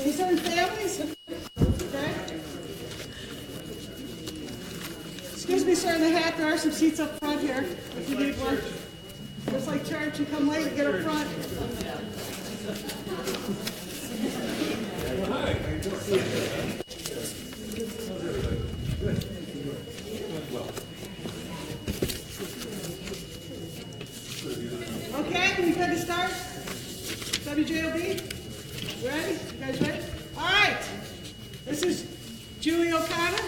Concerned families? Okay. Excuse me, sir, in the hat, there are some seats up front here if you need one. Just like church, you come late and get up front. Okay, we good to start? WJOB? Ready? You guys ready? All right. This is Julie O'Connor.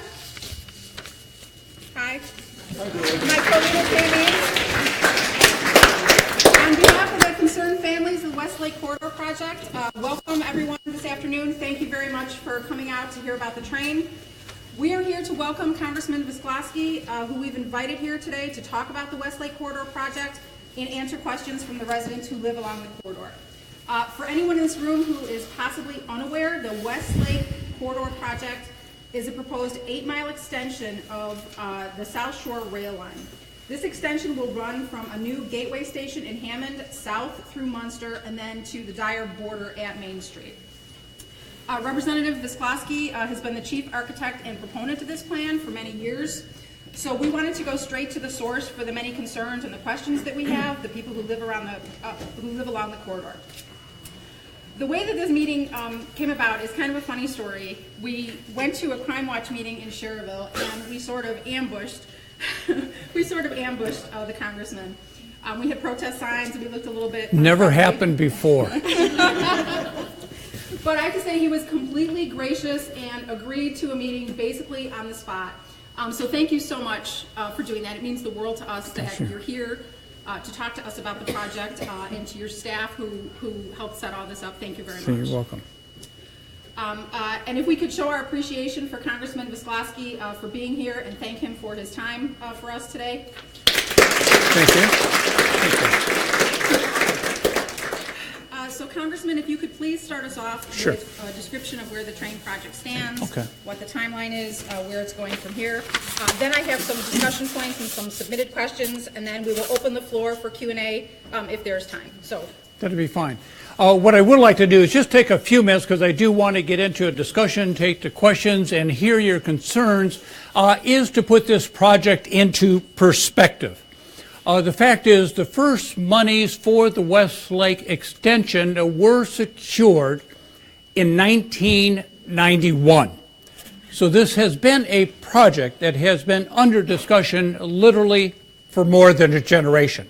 Hi. My co-legal on behalf of the Concerned Families of the Westlake Corridor Project, welcome everyone this afternoon. Thank you very much for coming out to hear about the train. We are here to welcome Congressman Visclosky, who we've invited here today to talk about the Westlake Corridor Project and answer questions from the residents who live along the corridor. For anyone in this room who is possibly unaware, the Westlake Corridor Project is a proposed 8-mile extension of the South Shore rail line. This extension will run from a new gateway station in Hammond south through Munster and then to the Dyer border at Main Street. Representative Visclosky has been the chief architect and proponent of this plan for many years. So we wanted to go straight to the source for the many concerns and the questions that we have, the people who live around who live along the corridor. The way that this meeting came about is kind of a funny story. We went to a Crime Watch meeting in Cherville, and we sort of ambushed the congressman. We had protest signs, and we looked a little bit. Never happened before. But I have to say he was completely gracious and agreed to a meeting basically on the spot. So thank you so much for doing that. It means the world to us that you're here to talk to us about the project, and to your staff who helped set all this up. Thank you very much. You're welcome. And if we could show our appreciation for Congressman Visclosky for being here and thank him for his time for us today. Thank you. Thank you. So Congressman, if you could please start us off Sure. with a description of where the train project stands, Okay. what the timeline is, where it's going from here. Then I have some discussion points and some submitted questions, and then we will open the floor for Q&A if there's time. So That'll be fine. What I would like to do is just take a few minutes, because I do want to get into a discussion, take the questions, and hear your concerns, is to put this project into perspective. The fact is, the first monies for the Westlake extension were secured in 1991. So this has been a project that has been under discussion literally for more than a generation.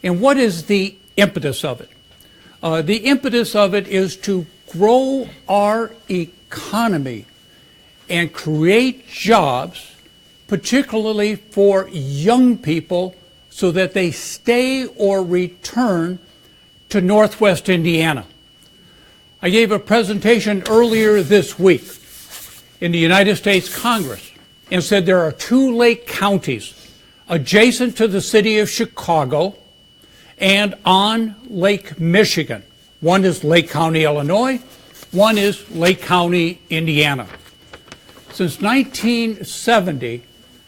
And what is the impetus of it? The impetus of it is to grow our economy and create jobs, particularly for young people, so that they stay or return to Northwest Indiana. I gave a presentation earlier this week in the United States Congress and said there are 2 lake counties adjacent to the city of Chicago and on Lake Michigan. One is Lake County, Illinois. One is Lake County, Indiana. Since 1970,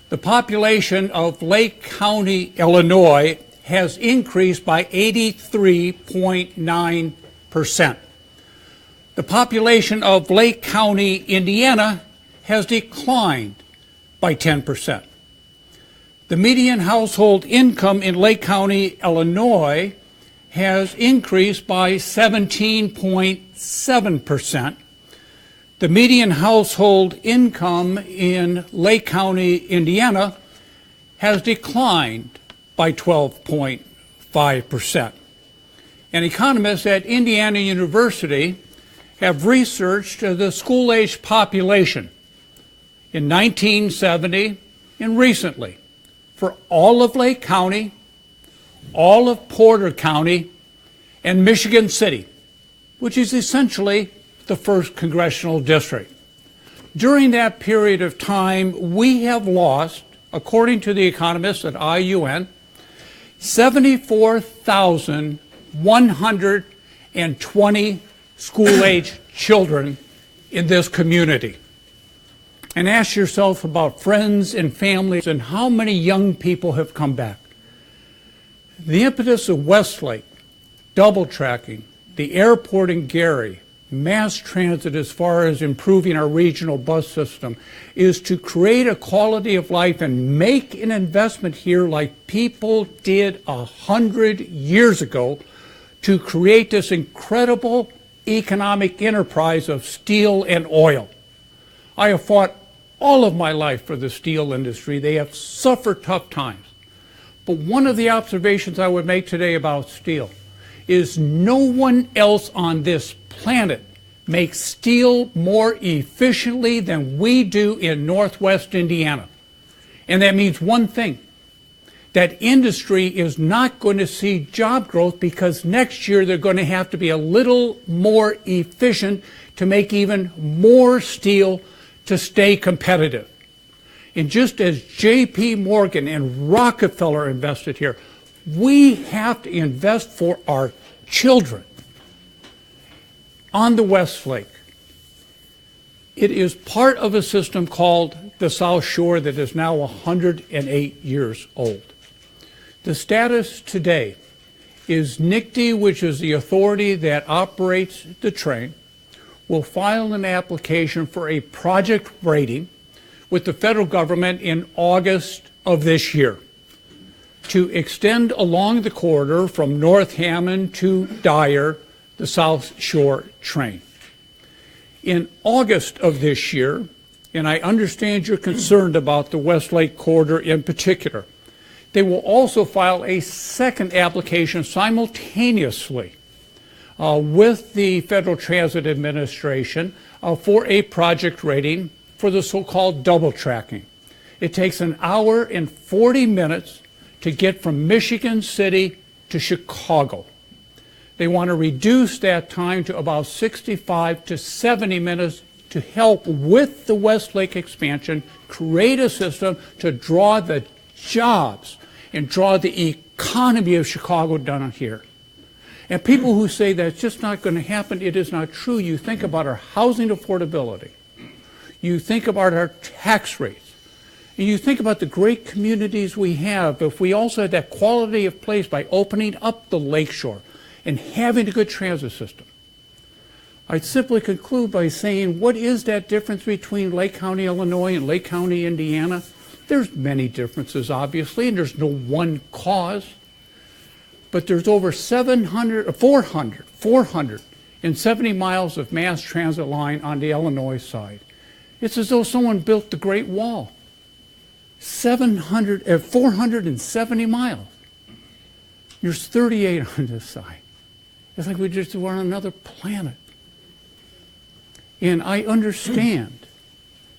the population of Lake County, Illinois has increased by 83.9%. The population of Lake County, Indiana has declined by 10%. The median household income in Lake County, Illinois has increased by 17.7%. The median household income in Lake County, Indiana has declined by 12.5%. And economists at Indiana University have researched the school-age population in 1970 and recently for all of Lake County, all of Porter County, and Michigan City, which is essentially the first congressional district. During that period of time, we have lost, according to the economists at IUN, 74,120 school-age children in this community. And ask yourself about friends and families and how many young people have come back. The impetus of Westlake, double tracking, the airport in Gary, mass transit as far as improving our regional bus system is to create a quality of life and make an investment here like people did 100 years ago to create this incredible economic enterprise of steel and oil. I have fought all of my life for the steel industry. They have suffered tough times. But one of the observations I would make today about steel is no one else on this planet makes steel more efficiently than we do in Northwest Indiana. And that means one thing, that industry is not going to see job growth because next year they're going to have to be a little more efficient to make even more steel to stay competitive. And just as J.P. Morgan and Rockefeller invested here, we have to invest for our children. On the Westlake, it is part of a system called the South Shore that is now 108 years old. The status today is NICD, which is the authority that operates the train, will file an application for a project rating with the federal government in August of this year to extend along the corridor from North Hammond to Dyer the South Shore train. In August of this year, and I understand you're concerned about the Westlake corridor in particular, they will also file a second application simultaneously with the Federal Transit Administration for a project rating for the so-called double tracking. It takes an hour and 40 minutes to get from Michigan City to Chicago. They want to reduce that time to about 65 to 70 minutes to help with the Westlake expansion, create a system to draw the jobs and draw the economy of Chicago down here. And people who say that's just not going to happen, it is not true. You think about our housing affordability. You think about our tax rates. And you think about the great communities we have. If we also had that quality of place by opening up the lakeshore and having a good transit system. I'd simply conclude by saying, what is that difference between Lake County, Illinois and Lake County, Indiana? There's many differences, obviously, and there's no one cause. But there's over 470 miles of mass transit line on the Illinois side. It's as though someone built the Great Wall. 470 miles. There's 38 on this side. It's like we just were on another planet. And I understand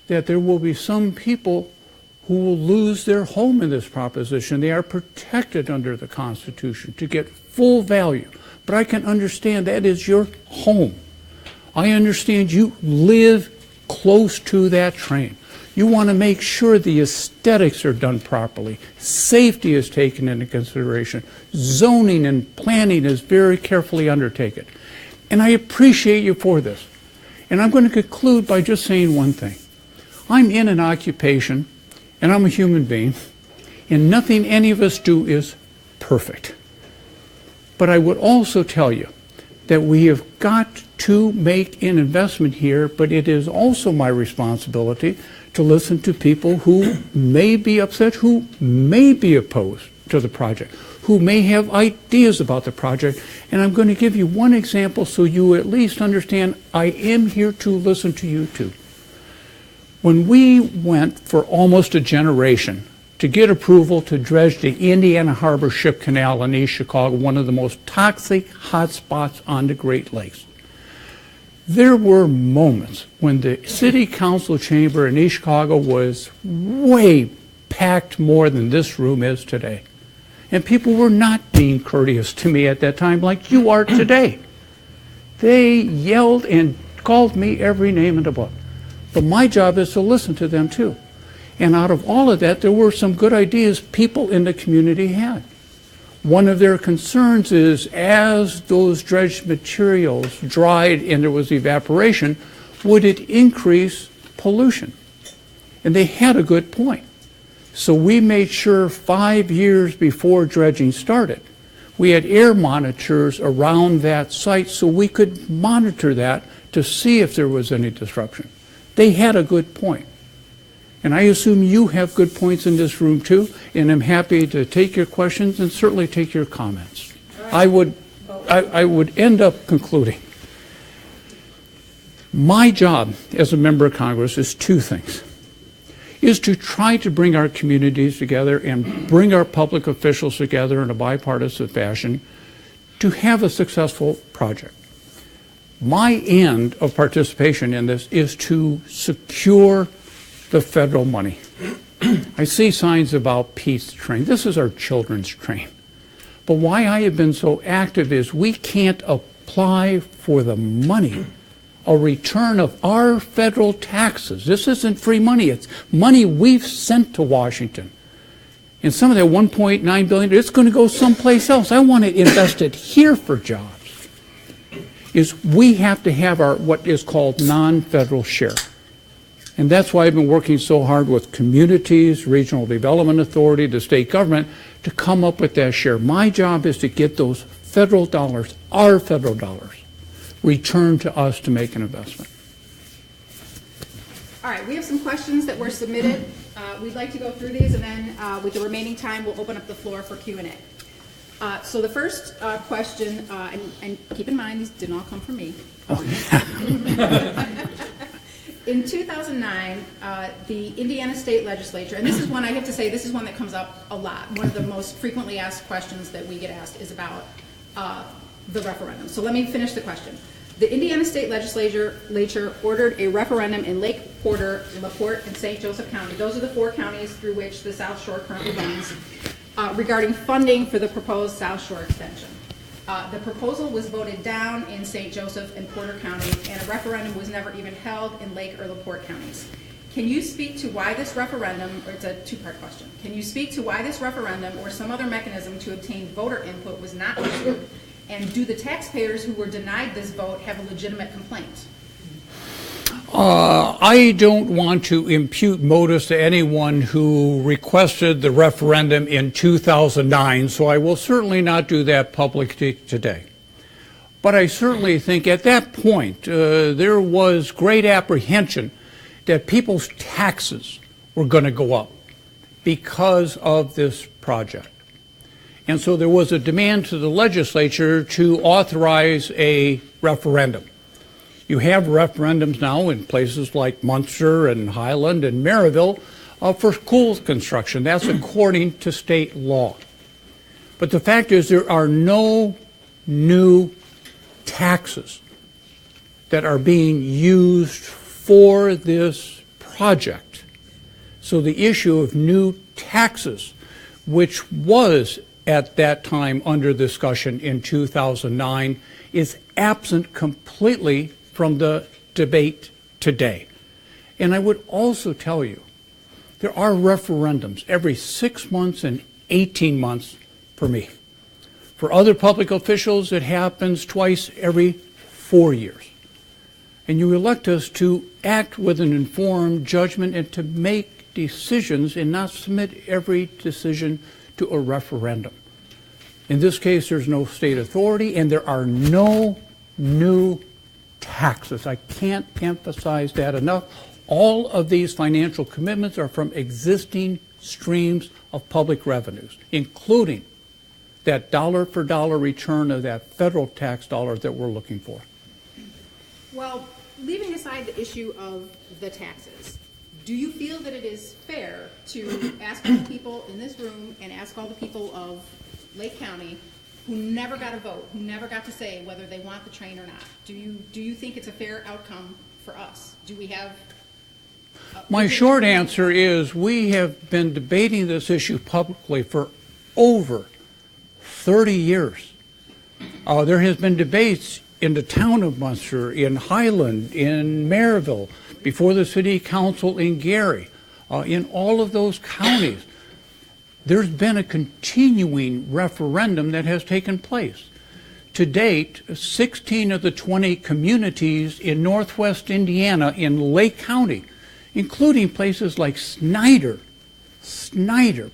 that there will be some people who will lose their home in this proposition. They are protected under the Constitution to get full value. But I can understand that is your home. I understand you live close to that train. You want to make sure the aesthetics are done properly. Safety is taken into consideration. Zoning and planning is very carefully undertaken. And I appreciate you for this. And I'm going to conclude by just saying one thing. I'm in an occupation, and I'm a human being, and nothing any of us do is perfect. But I would also tell you that we have got to make an investment here, but it is also my responsibility to listen to people who may be upset, who may be opposed to the project, who may have ideas about the project. And I'm going to give you one example so you at least understand I am here to listen to you too. When we went for almost a generation to get approval to dredge the Indiana Harbor Ship Canal in East Chicago, one of the most toxic hotspots on the Great Lakes, there were moments when the city council chamber in East Chicago was way packed more than this room is today. And people were not being courteous to me at that time like you are today. They yelled and called me every name in the book. But my job is to listen to them too. And out of all of that, there were some good ideas people in the community had. One of their concerns is as those dredged materials dried and there was evaporation, would it increase pollution? And they had a good point. So we made sure 5 years before dredging started, we had air monitors around that site so we could monitor that to see if there was any disruption. They had a good point. And I assume you have good points in this room too, and I'm happy to take your questions and certainly take your comments. I would end up concluding. My job as a member of Congress is two things. Is to try to bring our communities together and bring our public officials together in a bipartisan fashion to have a successful project. My end of participation in this is to secure the federal money. I see signs about Pete's train. This is our children's train. But why I have been so active is we can't apply for the money, a return of our federal taxes. This isn't free money. It's money we've sent to Washington. And some of that $1.9 billion, it's going to go someplace else. I want to invest it here for jobs. Is we have to have our what is called non-federal share. And that's why I've been working so hard with communities, regional development authority, the state government, to come up with that share. My job is to get those federal dollars, our federal dollars, returned to us to make an investment. All right, we have some questions that were submitted. We'd like to go through these, and then with the remaining time, we'll open up the floor for Q&A. So the first question, and keep in mind, these didn't all come from me. In 2009, the Indiana State Legislature, and this is one I have to say, this is one that comes up a lot. One of the most frequently asked questions that we get asked is about the referendum. So let me finish the question. The Indiana State Legislature ordered a referendum in Lake Porter, LaPorte, and St. Joseph County. Those are the four counties through which the South Shore currently runs, regarding funding for the proposed South Shore extension. The proposal was voted down in St. Joseph and Porter County, and a referendum was never even held in Lake or LaPorte counties. Can you speak to why this referendum, or it's a two-part question, can you speak to why this referendum or some other mechanism to obtain voter input was not pursued? And do the taxpayers who were denied this vote have a legitimate complaint? I don't want to impute motives to anyone who requested the referendum in 2009, so I will certainly not do that publicly today. But I certainly think at that point there was great apprehension that people's taxes were going to go up because of this project. And so there was a demand to the legislature to authorize a referendum. You have referendums now in places like Munster and Highland and Maryville for school construction. That's according to state law. But the fact is there are no new taxes that are being used for this project. So the issue of new taxes, which was at that time under discussion in 2009, is absent completely from the debate today. And I would also tell you, there are referendums every 6 months and 18 months for me. For other public officials, it happens twice every 4 years. And you elect us to act with an informed judgment and to make decisions and not submit every decision to a referendum. In this case, there's no state authority and there are no new taxes. I can't emphasize that enough. All of these financial commitments are from existing streams of public revenues, including that dollar-for-dollar return of that federal tax dollar that we're looking for. Well, leaving aside the issue of the taxes, do you feel that it is fair to ask all the people in this room and ask all the people of Lake County who never got a vote, who never got to say whether they want the train or not? Do you think it's a fair outcome for us? Do we have... My short answer is we have been debating this issue publicly for over 30 years. There has been debates in the town of Munster, in Highland, in Maryville, before the city council in Gary, in all of those counties. There's been a continuing referendum that has taken place. To date, 16 of the 20 communities in northwest Indiana in Lake County, including places like Snyder,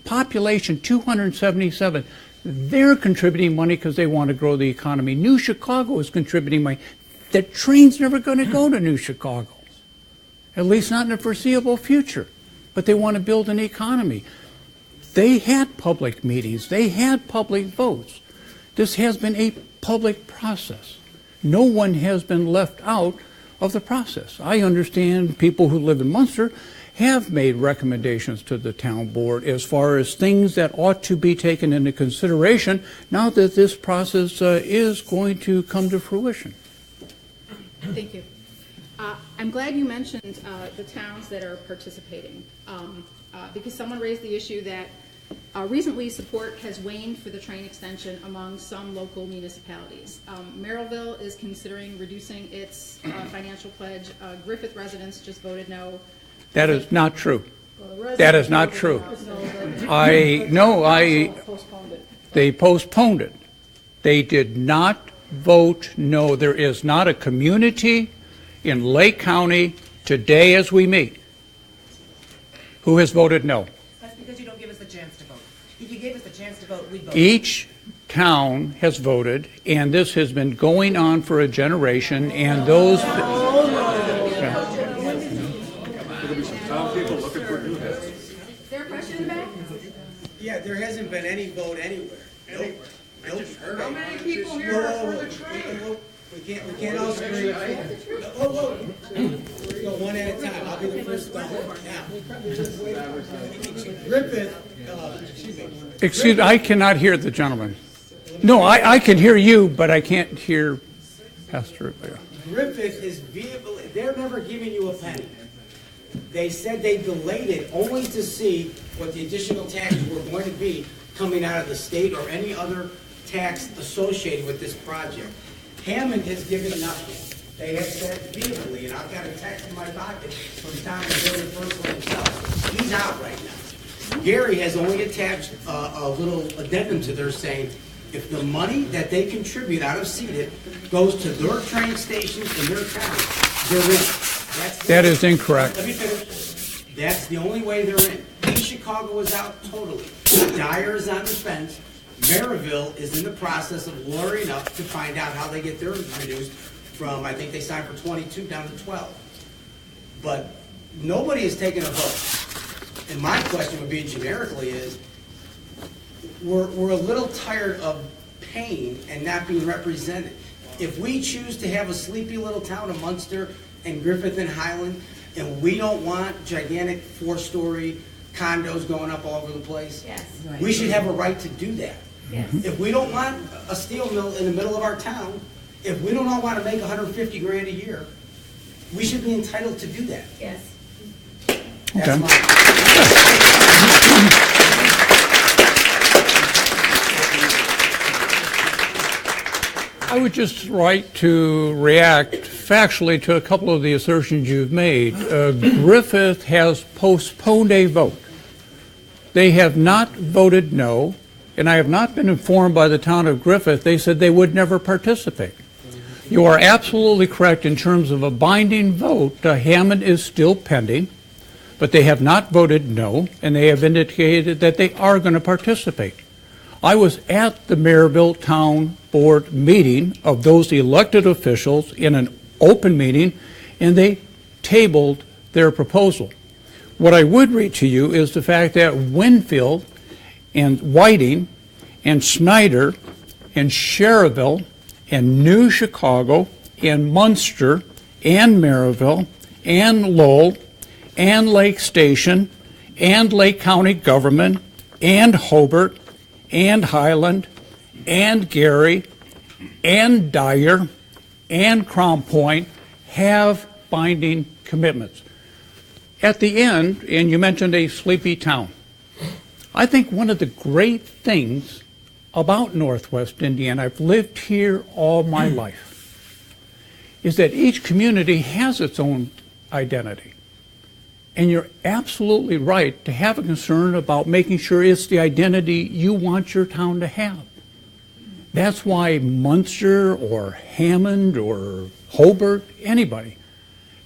population 277, they're contributing money because they want to grow the economy. New Chicago is contributing money. the train's never going to go to New Chicago, at least not in the foreseeable future. But they want to build an economy. They had public meetings. They had public votes. This has been a public process. No one has been left out of the process. I understand people who live in Munster have made recommendations to the town board as far as things that ought to be taken into consideration now that this process is going to come to fruition. Thank you. I'm glad you mentioned the towns that are participating because someone raised the issue that recently support has waned for the train extension among some local municipalities. Merrillville is considering reducing its financial pledge. Griffith residents just voted no. That is not true. Well, That is not true. They postponed it. They did not vote no. There is not a community in Lake County today as we meet who has voted no. That's because you don't give us the chance to vote. If you gave us the chance to vote, we'd vote. Each town has voted, and this has been going on for a generation, and those... Is there a question in the back? Yeah, there hasn't been any vote anywhere. Nope. How many people here are for the train? We can't all agree. Whoa. Go one at a time. I'll be the first one. Now, Griffith, Excuse me, I cannot hear the gentleman. No, I can hear you, but I can't hear Pastor. Griffith is vehicle. They're never giving you a penny. They said they delayed it only to see what the additional taxes were going to be coming out of the state or any other tax associated with this project. Hammond has given nothing. They have said vehemently, and I've got a text in my pocket from Tom Billy personally himself. He's out right now. Gary has only attached a little addendum to their saying, if the money that they contribute out of CEDIT goes to their train stations in their town, they're in. That is incorrect. Let me finish. That's the only way they're in. East Chicago is out totally. Dyer is on the fence. Maryville is in the process of lawyering up to find out how they get theirs reduced from, I think they signed for 22 down to 12. But nobody has taken a vote. And my question would be generically is, we're a little tired of paying and not being represented. If we choose to have a sleepy little town of Munster and Griffith and Highland, and we don't want gigantic 4-story condos going up all over the place, Yes. we should have a right to do that. Yes. If we don't want a steel mill in the middle of our town, if we don't all want to make 150 grand a year, we should be entitled to do that. Yes. That's Okay. I would just like to react factually to a couple of the assertions you've made. Griffith has postponed a vote. They have not voted no, and I have not been informed by the town of Griffith. They said they would never participate. You are absolutely correct in terms of a binding vote. Hammond is still pending, but they have not voted no, and they have indicated that they are going to participate. I was at the Maryville Town Board meeting of those elected officials in an open meeting, and they tabled their proposal. What I would read to you is the fact that Winfield and Whiting and Snyder and Sherrville and New Chicago and Munster and Maryville and Lowell and Lake Station and Lake County government and Hobart and Highland and Gary and Dyer and Crown Point have binding commitments. At the end, and you mentioned a sleepy town, I think one of the great things about Northwest Indiana, I've lived here all my life, is that each community has its own identity. And you're absolutely right to have a concern about making sure it's the identity you want your town to have. That's why Munster or Hammond or Hobart, anybody,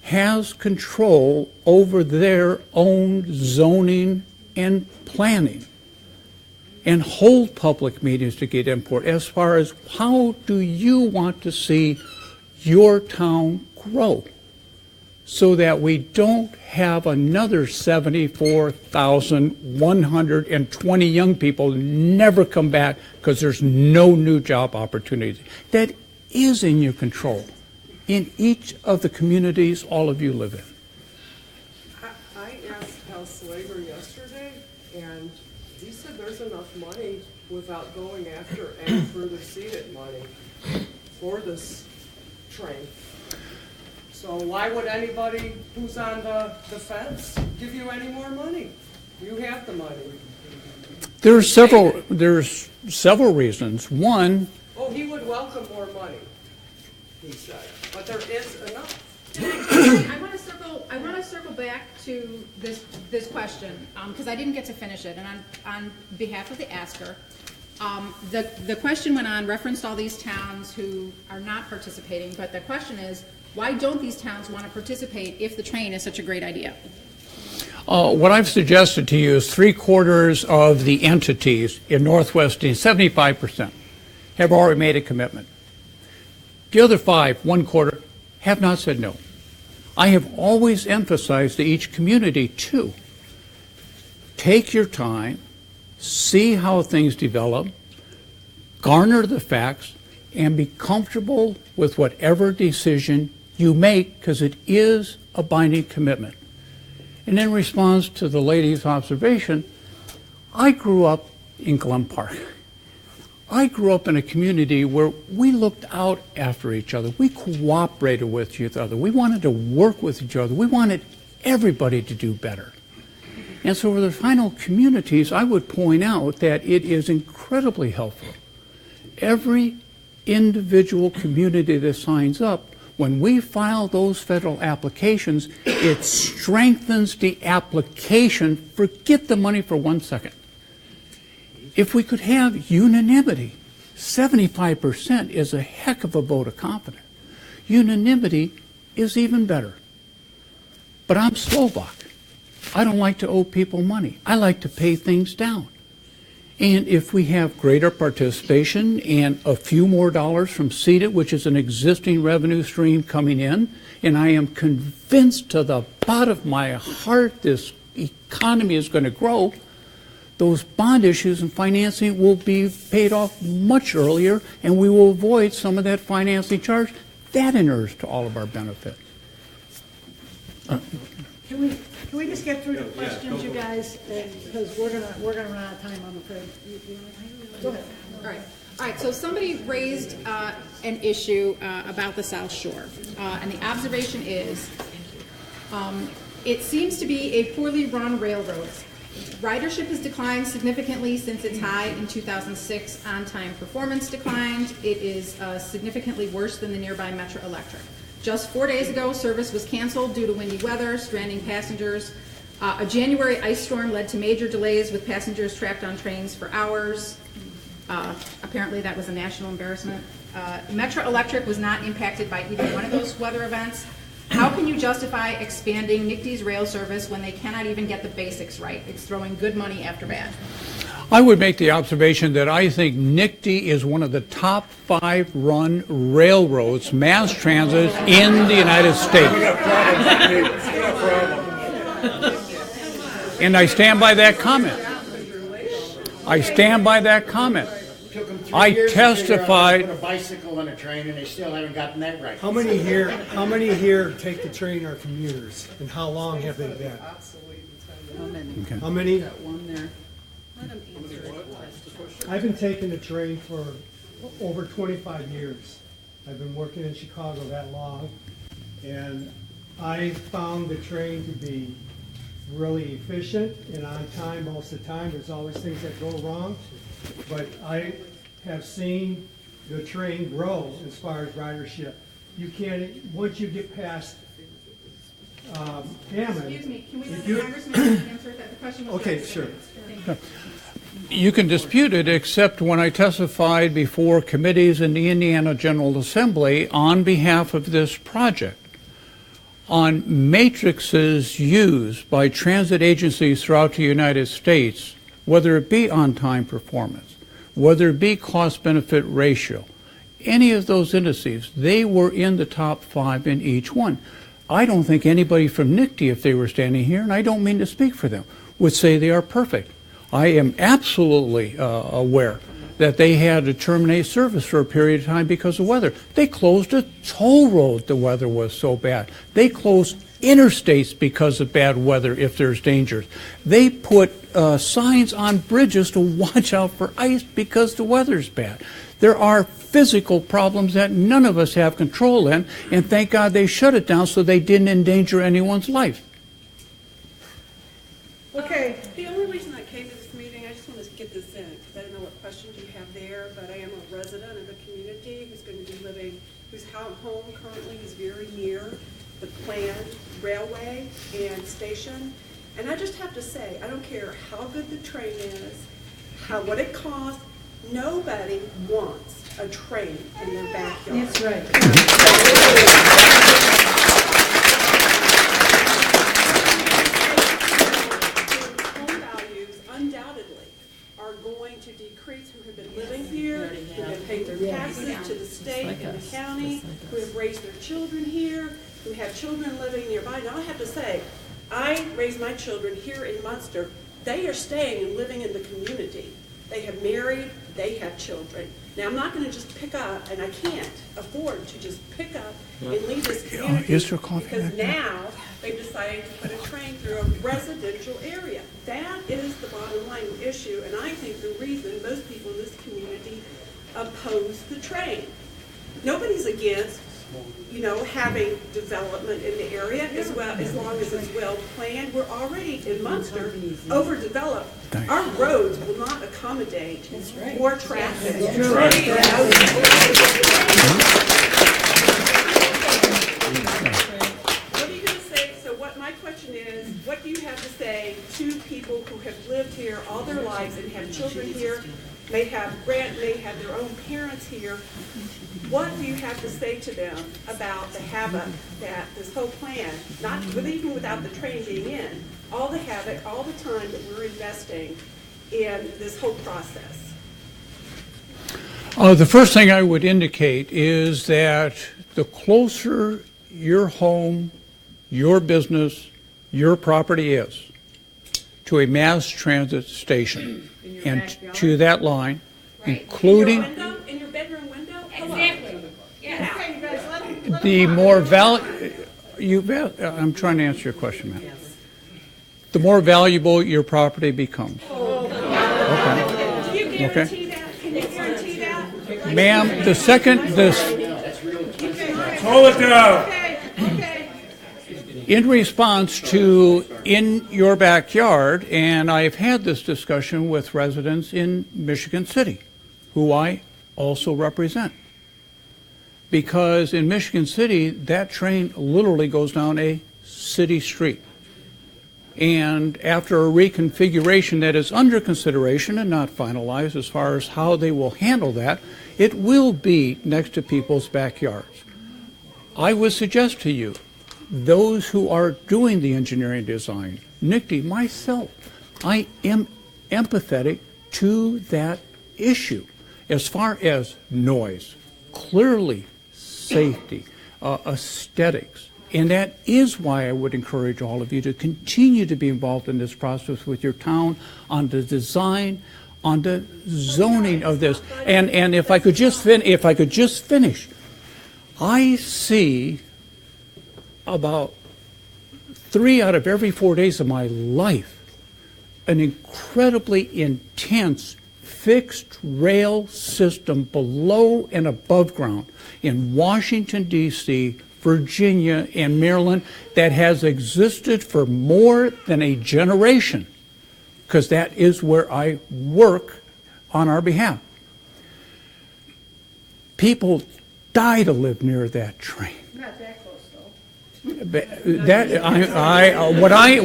has control over their own zoning and planning and hold public meetings to get input as far as how do you want to see your town grow so that we don't have another 74,120 young people never come back because there's no new job opportunities. That is in your control in each of the communities all of you live in. I asked Al Slater yesterday, and he said there's enough money without going after any further seeded money for this train. So why would anybody who's on the fence give you any more money? You have the money. There's several reasons. One, Oh, he would welcome more money, he said, but there is enough. I want to circle back to this question, because I didn't get to finish it, and on behalf of the asker, the question went on, referenced all these towns who are not participating, but the question is, why don't these towns want to participate if the train is such a great idea? what I've suggested to you is 3/4 of the entities in Northwest, 75%, have already made a commitment. The other 5, 1/4, have not said no. I have always emphasized to each community, too, take your time, see how things develop, garner the facts, and be comfortable with whatever decision you make, because it is a binding commitment. And in response to the lady's observation, I grew up in Glen Park. I grew up in a community where we looked out after each other. We cooperated with each other. We wanted to work with each other. We wanted everybody to do better. And so for the final communities, I would point out that it is incredibly helpful. Every individual community that signs up, when we file those federal applications, it strengthens the application. Forget the money for 1 second. If we could have unanimity, 75% is a heck of a vote of confidence. Unanimity is even better. But I'm Slovak. I don't like to owe people money. I like to pay things down. And if we have greater participation and a few more dollars from CETA, which is an existing revenue stream coming in, and I am convinced to the bottom of my heart this economy is going to grow, those bond issues and financing will be paid off much earlier, and we will avoid some of that financing charge. That inures to all of our benefit. Can we just get through the questions, you guys, because we're gonna run out of time, I'm afraid. Go ahead. All right, so somebody raised an issue about the South Shore, and the observation is, it seems to be a poorly run railroad. Ridership has declined significantly since its high in 2006. On-time performance declined. It is significantly worse than the nearby Metro Electric. Just 4 days ago, service was canceled due to windy weather, stranding passengers. A January ice storm led to major delays with passengers trapped on trains for hours. Apparently that was a national embarrassment. Metro Electric was not impacted by either one of those weather events. How can you justify expanding NICTI's rail service when they cannot even get the basics right? It's throwing good money after bad. I would make the observation that I think NICTI is one of the top 5 run railroads, mass transit, in the United States. And I stand by that comment. I stand by that comment. I testified. Put a bicycle on a train, and they still haven't gotten that right. How many here take the train are commuters, and how long have they been? Okay. How many? One there. I've been taking the train for over 25 years. I've been working in Chicago that long, and I found the train to be really efficient and on time most of the time. There's always things that go wrong, but I have seen the train grow as far as ridership. You can't, once you get past Hammond. Excuse me, can we let the Congressman answer that? The question was Okay, raised. sure. Thank you. You can dispute it, except when I testified before committees in the Indiana General Assembly on behalf of this project on matrices used by transit agencies throughout the United States, whether it be on-time performance, whether it be cost-benefit ratio, any of those indices, they were in the top 5 in each one. I don't think anybody from NICTE, if they were standing here, and I don't mean to speak for them, would say they are perfect. I am absolutely aware that they had to terminate service for a period of time because of weather. They closed a toll road, the weather was so bad. They closed interstates because of bad weather if there's dangers. They put signs on bridges to watch out for ice because the weather's bad. There are physical problems that none of us have control in, and thank God they shut it down so they didn't endanger anyone's life. Okay, The only reason I came to this meeting, I just want to get this in, because I don't know what questions you have there, but I am a resident of the community who's going to be living, whose home currently is very near the planned railway and station. And I just have to say, I don't care how good the train is, what it costs, nobody wants a train in their backyard. that's right. Home values undoubtedly are going to decrease who have been living here, who have paid their taxes to the state and the county, who have raised their children here, who have children living nearby. Now I have to say, I raised my children here in Munster. They are staying and living in the community. They have married, they have children. Now, I'm not going to just pick up, and I can't afford to just pick up and leave this community Is there coffee because back there? now they've decided to put a train through a residential area. That is the bottom line issue, and I think the reason most people in this community oppose the train. Nobody's against, having development in the area as well, as long as it's well planned. We're already in Munster overdeveloped. Our roads will not accommodate more traffic. What are you going to say? So what my question is, what do you have to say to people who have lived here all their lives and have children here, may have their own parents here? What do you have to say to them about the havoc that this whole plan, even without the train being in, all the havoc, all the time that we're investing in this whole process? The first thing I would indicate is that the closer your home, your business, your property is to a mass transit station and to that line, including In your bedroom window? Exactly. Yeah. Okay, you guys, let the more I'm trying to answer your question, ma'am. The more valuable your property becomes. Okay. Do you Okay. guarantee that? Can you guarantee that? Ma'am, the second this, Hold it down. Okay. in response to in your backyard, and I've had this discussion with residents in Michigan City, who I also represent. Because in Michigan City, that train literally goes down a city street. And after a reconfiguration that is under consideration and not finalized as far as how they will handle that, it will be next to people's backyards. I would suggest to you, those who are doing the engineering design, NICTE, myself, I am empathetic to that issue as far as noise, clearly safety, aesthetics. And that is why I would encourage all of you to continue to be involved in this process with your town on the design, on the zoning of this. And if I could just finish, I see about 3 out of every 4 days of my life an incredibly intense fixed rail system below and above ground in Washington, D.C., Virginia, and Maryland that has existed for more than a generation, because that is where I work on our behalf. People die to live near that train. Not that close, though.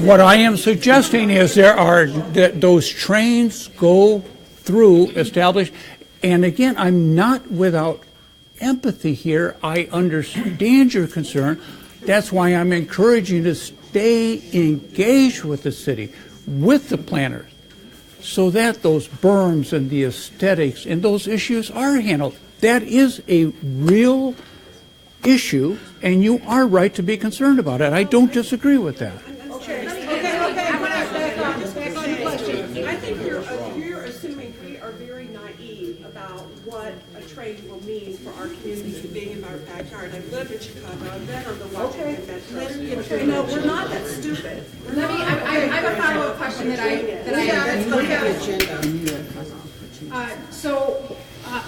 What I am suggesting is those trains go through established, and again, I'm not without empathy here. I understand your concern. That's why I'm encouraging you to stay engaged with the city, with the planners, so that those berms and the aesthetics and those issues are handled. that is a real issue, and you are right to be concerned about it. I don't disagree with that. I think you're assuming we are very naive about what a train will mean for our community being in our backyard. I've lived in Chicago, I've been on the Washington Metro. You know, we're not that stupid. I have a follow-up question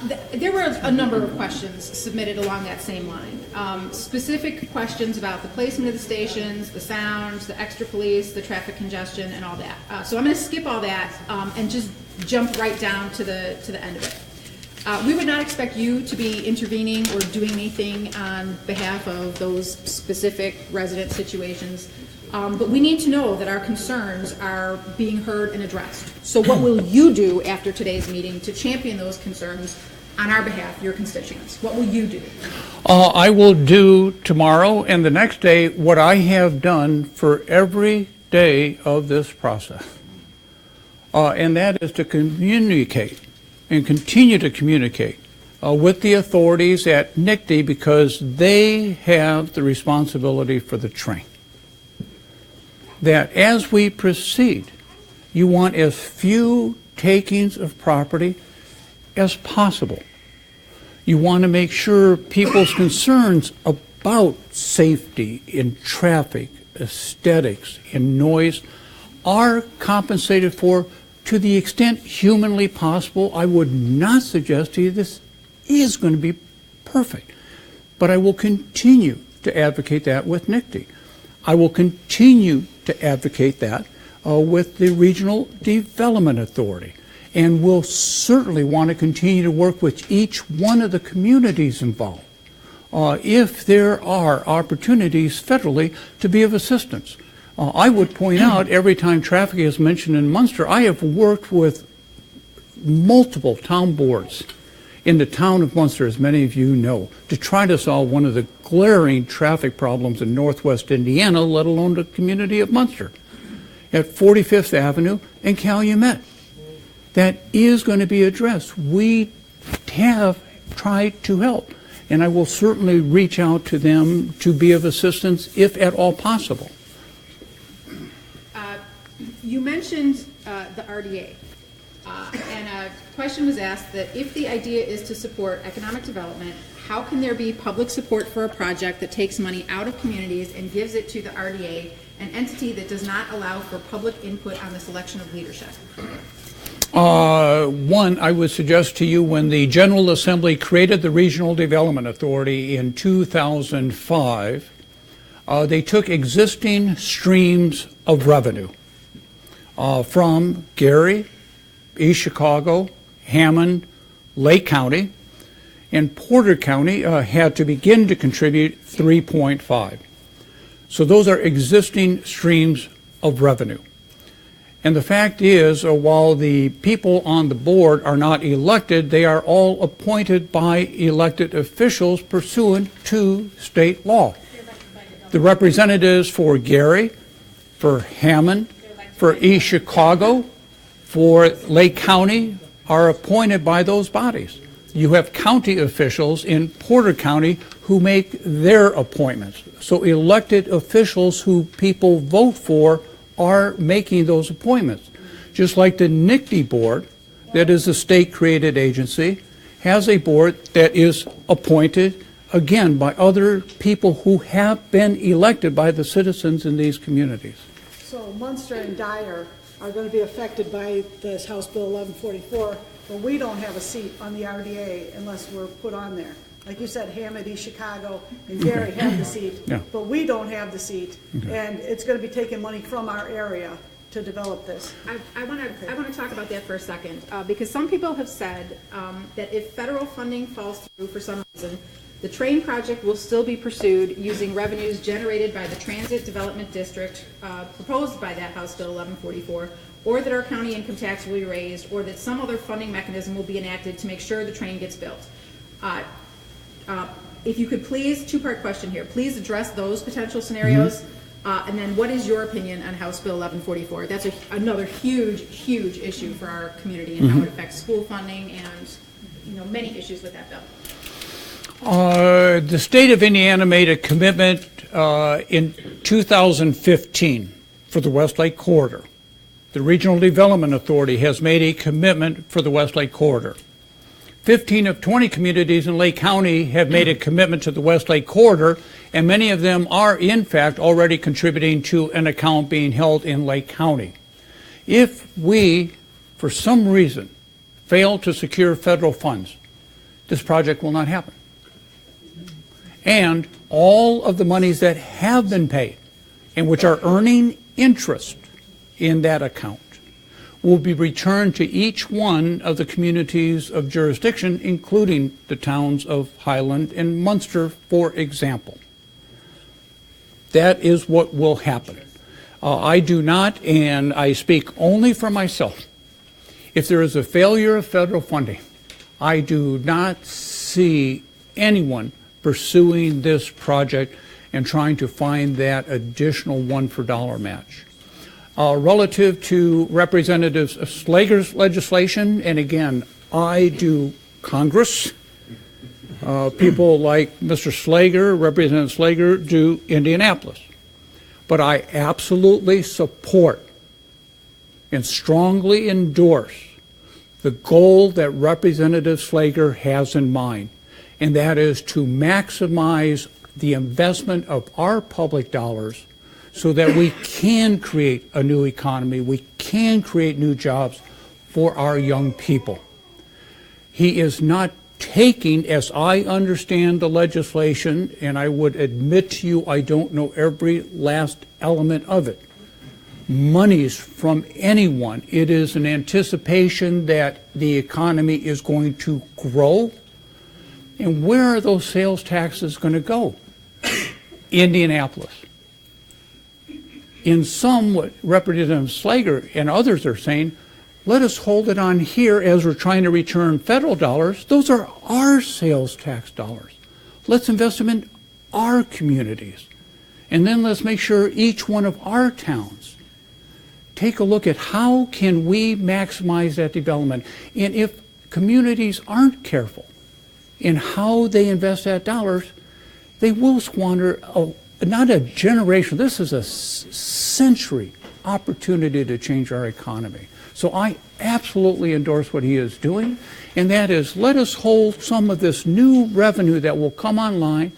that there were a number of questions submitted along that same line. Specific questions about the placement of the stations, the sounds, the extra police, the traffic congestion, and all that. So I'm going to skip all that and just jump right down to the end of it. We would not expect you to be intervening or doing anything on behalf of those specific resident situations. But we need to know that our concerns are being heard and addressed. So what will you do after today's meeting to champion those concerns on our behalf, your constituents? What will you do? I will do tomorrow and the next day what I have done for every day of this process. And that is to communicate and continue to communicate with the authorities at NICD, because they have the responsibility for the train. That as we proceed, you want as few takings of property as possible. You want to make sure people's concerns about safety in traffic, aesthetics, and noise are compensated for to the extent humanly possible. I would not suggest to you this is going to be perfect, but I will continue to advocate that with NICD. I will continue to advocate that with the Regional Development Authority, and we'll certainly want to continue to work with each one of the communities involved if there are opportunities federally to be of assistance. I would point out, every time traffic is mentioned in Munster, I have worked with multiple town boards in the town of Munster, as many of you know, to try to solve one of the glaring traffic problems in northwest Indiana, let alone the community of Munster, at 45th Avenue and Calumet. That is going to be addressed. We have tried to help, and I will certainly reach out to them to be of assistance if at all possible. You mentioned the RDA, and a question was asked that if the idea is to support economic development, how can there be public support for a project that takes money out of communities and gives it to the RDA, an entity that does not allow for public input on the selection of leadership? One, I would suggest to you, when the General Assembly created the Regional Development Authority in 2005, they took existing streams of revenue from Gary, East Chicago, Hammond, Lake County, and Porter County had to begin to contribute 3.5. So those are existing streams of revenue. And the fact is, while the people on the board are not elected, they are all appointed by elected officials pursuant to state law. The representatives for Gary, for Hammond, for East Chicago, for Lake County are appointed by those bodies. You have county officials in Porter County who make their appointments. So elected officials who people vote for are making those appointments. Just like the NICD board, that is a state-created agency, has a board that is appointed, again, by other people who have been elected by the citizens in these communities. So Munster and Dyer are going to be affected by this House Bill 1144, but we don't have a seat on the RDA unless we're put on there. Like you said, Hammond, East Chicago, and Gary have the seat, but we don't have the seat, and it's going to be taking money from our area to develop this. I want to talk about that for a second, because some people have said that if federal funding falls through for some reason, the train project will still be pursued using revenues generated by the Transit Development District proposed by that House Bill 1144, or that our county income tax will be raised, or that some other funding mechanism will be enacted to make sure the train gets built. If you could please, two-part question here, please address those potential scenarios, and then what is your opinion on House Bill 1144? That's another huge, huge issue for our community and how it affects school funding and many issues with that bill. The state of Indiana made a commitment in 2015 for the Westlake Corridor. The Regional Development Authority has made a commitment for the Westlake Corridor. 15 of 20 communities in Lake County have made a commitment to the Westlake Corridor, and many of them are, in fact, already contributing to an account being held in Lake County. If we, for some reason, fail to secure federal funds, this project will not happen. And all of the monies that have been paid and which are earning interest in that account will be returned to each one of the communities of jurisdiction, including the towns of Highland and Munster, for example. That is what will happen. I do not, and I speak only for myself, if there is a failure of federal funding, I do not see anyone pursuing this project and trying to find that additional one for dollar match. Relative to Representative Slager's legislation, and again, I do Congress. People like Mr. Slager, Representative Slager, do Indianapolis. But I absolutely support and strongly endorse the goal that Representative Slager has in mind, and that is to maximize the investment of our public dollars so that we can create a new economy, we can create new jobs for our young people. He is not taking, as I understand the legislation, and I would admit to you I don't know every last element of it, monies from anyone. It is an anticipation that the economy is going to grow. And where are those sales taxes going to go? Indianapolis. In some, what Representative Slager and others are saying, let us hold it on here as we're trying to return federal dollars. Those are our sales tax dollars. Let's invest them in our communities. And then let's make sure each one of our towns take a look at how can we maximize that development. And if communities aren't careful in how they invest that dollars, they will squander not a generation, this is a century opportunity to change our economy. So I absolutely endorse what he is doing, and that is let us hold some of this new revenue that will come online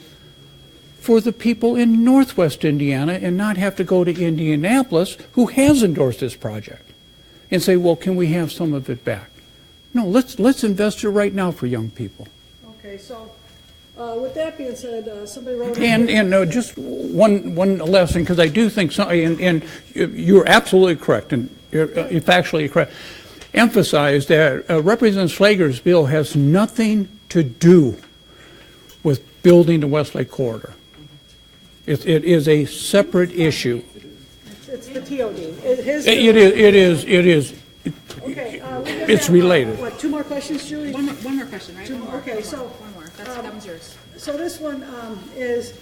for the people in Northwest Indiana and not have to go to Indianapolis, who has endorsed this project, and say, well, can we have some of it back? No, let's invest it right now for young people. Okay, so with that being said, somebody wrote And just one last thing, because I do think, and you're absolutely correct, and you're factually correct, emphasize that Representative Slager's bill has nothing to do with building the Westlake Corridor. It is a separate issue. it's the TOD. It is. Okay, It's related. What, two more questions, Julie? One more question, right? Okay, so One more. That was yours. So this one is,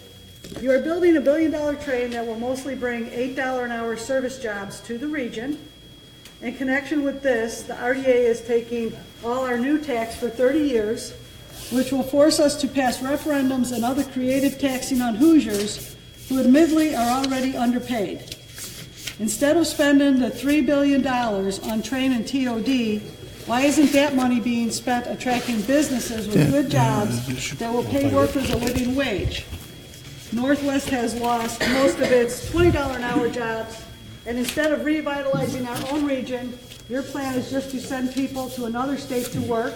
you are building $1 billion train that will mostly bring $8 an hour service jobs to the region. In connection with this, the RDA is taking all our new tax for 30 years, which will force us to pass referendums and other creative taxing on Hoosiers, who admittedly are already underpaid. Instead of spending the $3 billion on train and TOD, why isn't that money being spent attracting businesses with good jobs that will pay workers a living wage? Northwest has lost most of its $20 an hour jobs, and instead of revitalizing our own region, your plan is just to send people to another state to work,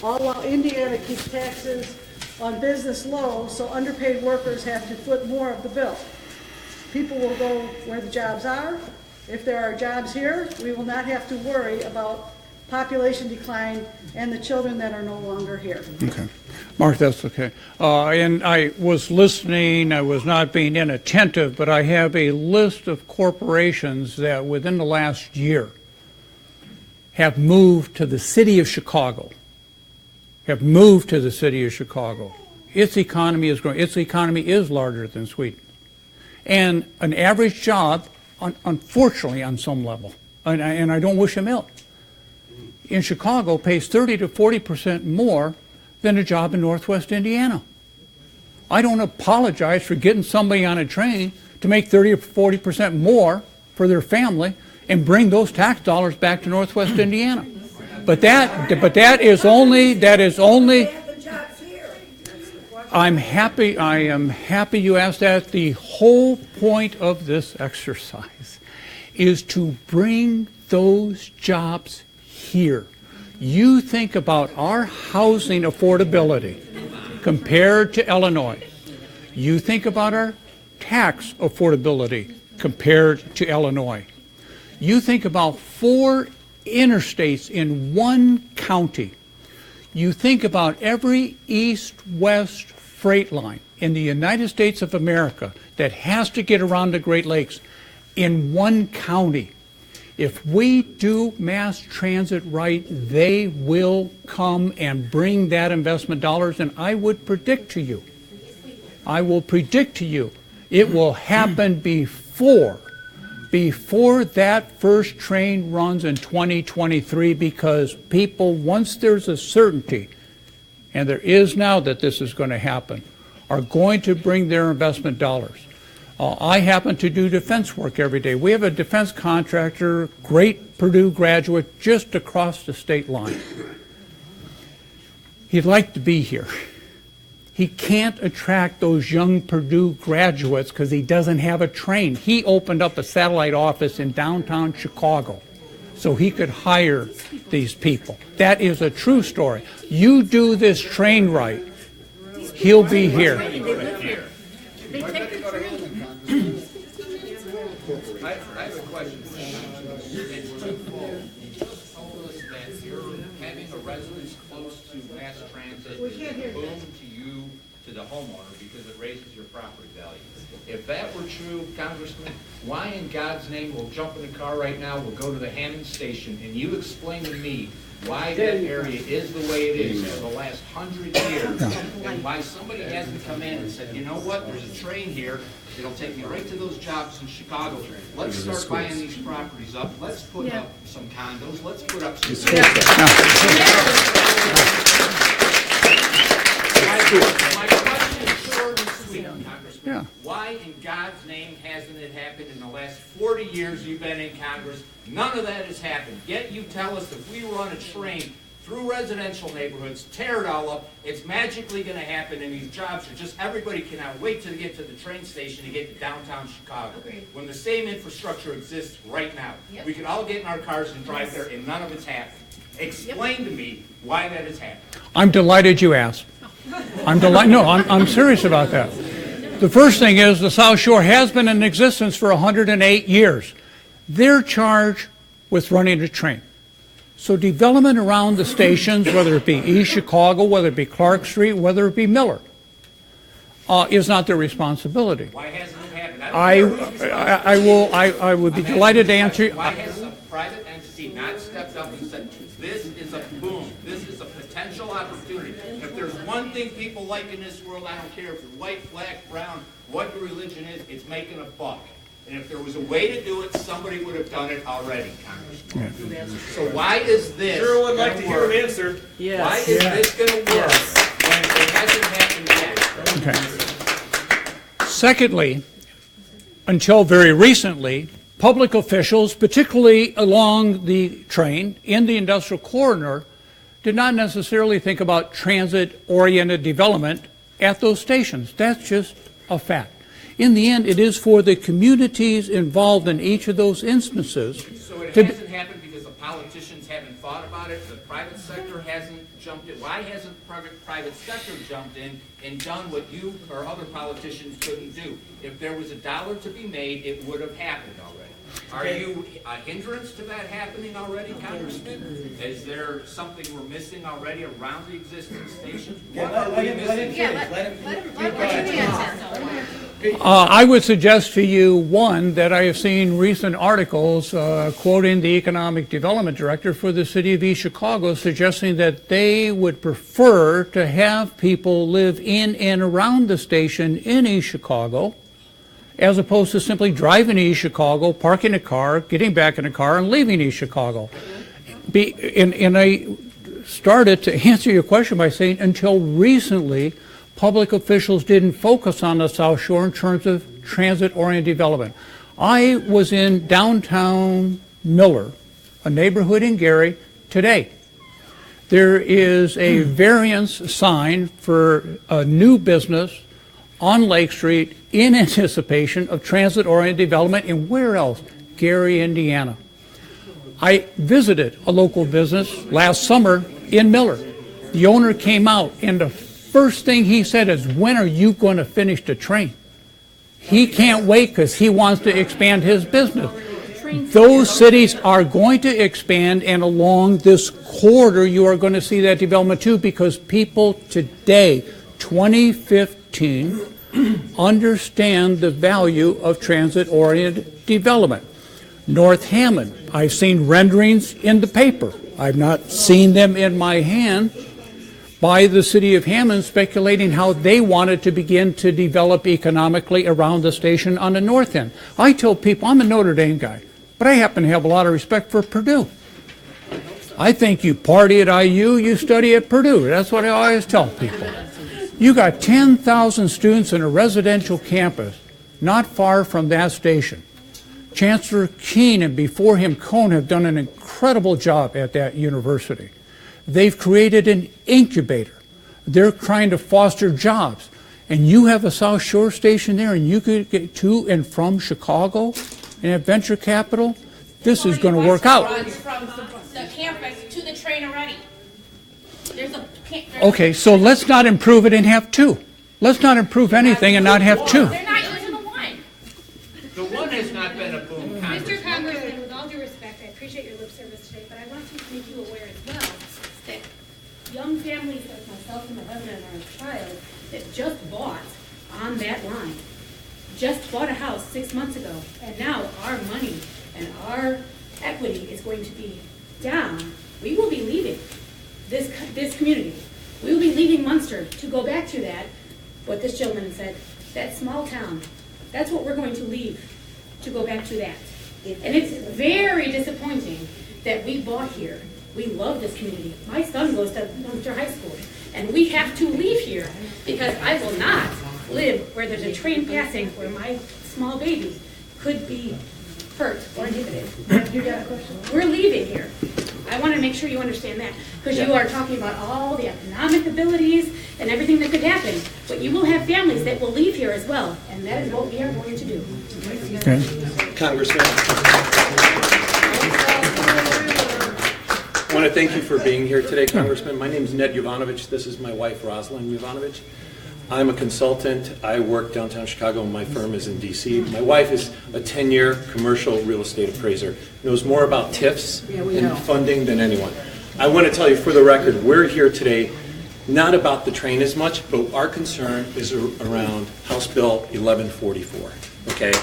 all while Indiana keeps taxes on business low, so underpaid workers have to foot more of the bill. People will go where the jobs are. If there are jobs here, we will not have to worry about population decline and the children that are no longer here. Okay. Mark, that's okay. And I was listening, I was not being inattentive, but I have a list of corporations that within the last year have moved to the city of Chicago. Its economy is growing. Its economy is larger than Sweden. And an average job, unfortunately on some level, and I don't wish him ill, in Chicago pays 30 to 40% more than a job in Northwest Indiana. I don't apologize for getting somebody on a train to make 30 or 40% more for their family and bring those tax dollars back to Northwest Indiana. But that is only, I am happy you asked that. The whole point of this exercise is to bring those jobs here. You think about our housing affordability compared to Illinois. You think about our tax affordability compared to Illinois. You think about 4 interstates in one county. You think about every east-west freight line in the United States of America that has to get around the Great Lakes in one county. If we do mass transit right, they will come and bring that investment dollars, and I would predict to you, it will happen before that first train runs in 2023, because people, once there's a certainty, and there is now that this is going to happen, are going to bring their investment dollars. I happen to do defense work every day. We have a defense contractor, great Purdue graduate, just across the state line. He'd like to be here. He can't attract those young Purdue graduates because he doesn't have a train. He opened up a satellite office in downtown Chicago so he could hire these people. That is a true story. You do this train right, he'll be here. They take the train. I have a question. It's twofold. You just told us that you're having a residence close to mass transit is a boom to you, to the homeowner, because it raises your property value. If that were true, Congressman, why in God's name, we'll jump in the car right now, we'll go to the Hammond station, and you explain to me why that area is the way it is for the last 100 years, and why somebody hasn't come in and said, you know what, there's a train here, it'll take me right to those jobs in Chicago. Let's start buying these properties up, let's put up some condos, let's put up some... My question is short and sweet, Congressman. Why in God's name hasn't it happened in the last 40 years you've been in Congress? None of that has happened. Yet you tell us if we run a train through residential neighborhoods, tear it all up, it's magically going to happen, and these jobs are just, everybody cannot wait to get to the train station to get to downtown Chicago. When the same infrastructure exists right now. We could all get in our cars and drive there, and none of it's happened. Explain to me why that has happened. I'm delighted you asked. I'm serious about that. The first thing is the South Shore has been in existence for 108 years. They're charged with running a train. So development around the stations, whether it be East Chicago, whether it be Clark Street, whether it be Miller, is not their responsibility. Why hasn't it happened? I would be delighted to answer you. Why has a private entity not stepped up and said, this is a boom, this is a potential opportunity? If there's one thing people like in this world, I don't care if you're white, black, brown, what your religion is, it's making a buck. And if there was a way to do it, somebody would have done it already, Congressman. Yeah. So why is this Sure would like to hear an answer. Yes. Why is this going to work when it hasn't happened yet? Okay. Secondly, until very recently, public officials, particularly along the train in the industrial corridor, did not necessarily think about transit-oriented development at those stations. That's just a fact. In the end, it is for the communities involved in each of those instances. So it hasn't happened because the politicians haven't thought about it, the private sector hasn't jumped in. Why hasn't the private sector jumped in and done what you or other politicians couldn't do? If there was a dollar to be made, it would have happened already. Are you a hindrance to that happening already, Congressman? Is there something we're missing already around the existing station? What are we missing? I would suggest to you, one, that I have seen recent articles quoting the Economic Development Director for the City of East Chicago suggesting that they would prefer to have people live in and around the station in East Chicago as opposed to simply driving to East Chicago, parking a car, getting back in a car, and leaving East Chicago. In a started to answer your question by saying until recently, public officials didn't focus on the South Shore in terms of transit-oriented development. I was in downtown Miller, a neighborhood in Gary, today. There is a variance sign for a new business on Lake Street in anticipation of transit-oriented development. And where else? Gary, Indiana. I visited a local business last summer in Miller. The owner came out, and the first thing he said is, when are you going to finish the train? He can't wait because he wants to expand his business. Those cities are going to expand, and along this corridor you are going to see that development too, because people today, 2015, understand the value of transit-oriented development. North Hammond, I've seen renderings in the paper. I've not seen them in my hand, by the city of Hammond speculating how they wanted to begin to develop economically around the station on the north end. I tell people, I'm a Notre Dame guy, but I happen to have a lot of respect for Purdue. I think you party at IU, you study at Purdue. That's what I always tell people. You got 10,000 students in a residential campus not far from that station. Chancellor Keene and before him Cohn have done an incredible job at that university. They've created an incubator. They're trying to foster jobs. And you have a South Shore station there, and you could get to and from Chicago and have venture capital. This is going to work out. From the campus to the train already. Okay, so let's not improve it and have two. Let's not improve anything and not have two. They're not using the one. The one has not been a boom Mr. Congressman, with all due respect, I appreciate your lip service today, but I want to make you aware as well that young families like myself and my husband and our child that just bought on that line, just bought a house 6 months ago, and now our money and our equity is going to be down. We will be leaving this community. We will be leaving Munster to go back to that, what this gentleman said, that small town. That's what we're going to leave to go back to that. And it's very disappointing that we bought here. We love this community. My son goes to Munster High School, and we have to leave here because I will not live where there's a train passing where my small baby could be hurt or inhibited. You got a question? We're leaving here. I want to make sure you understand that, because you are talking about all the economic abilities and everything that could happen, but you will have families that will leave here as well, and that is what we are going to do. Okay. Congressman, I want to thank you for being here today, Congressman. My name is Ned Jovanovich. This is my wife, Rosalind Jovanovich. I'm a consultant. I work downtown Chicago. My firm is in D.C. My wife is a 10-year commercial real estate appraiser, knows more about TIFs and funding than anyone. I want to tell you, for the record, we're here today not about the train as much, but our concern is around House Bill 1144, okay?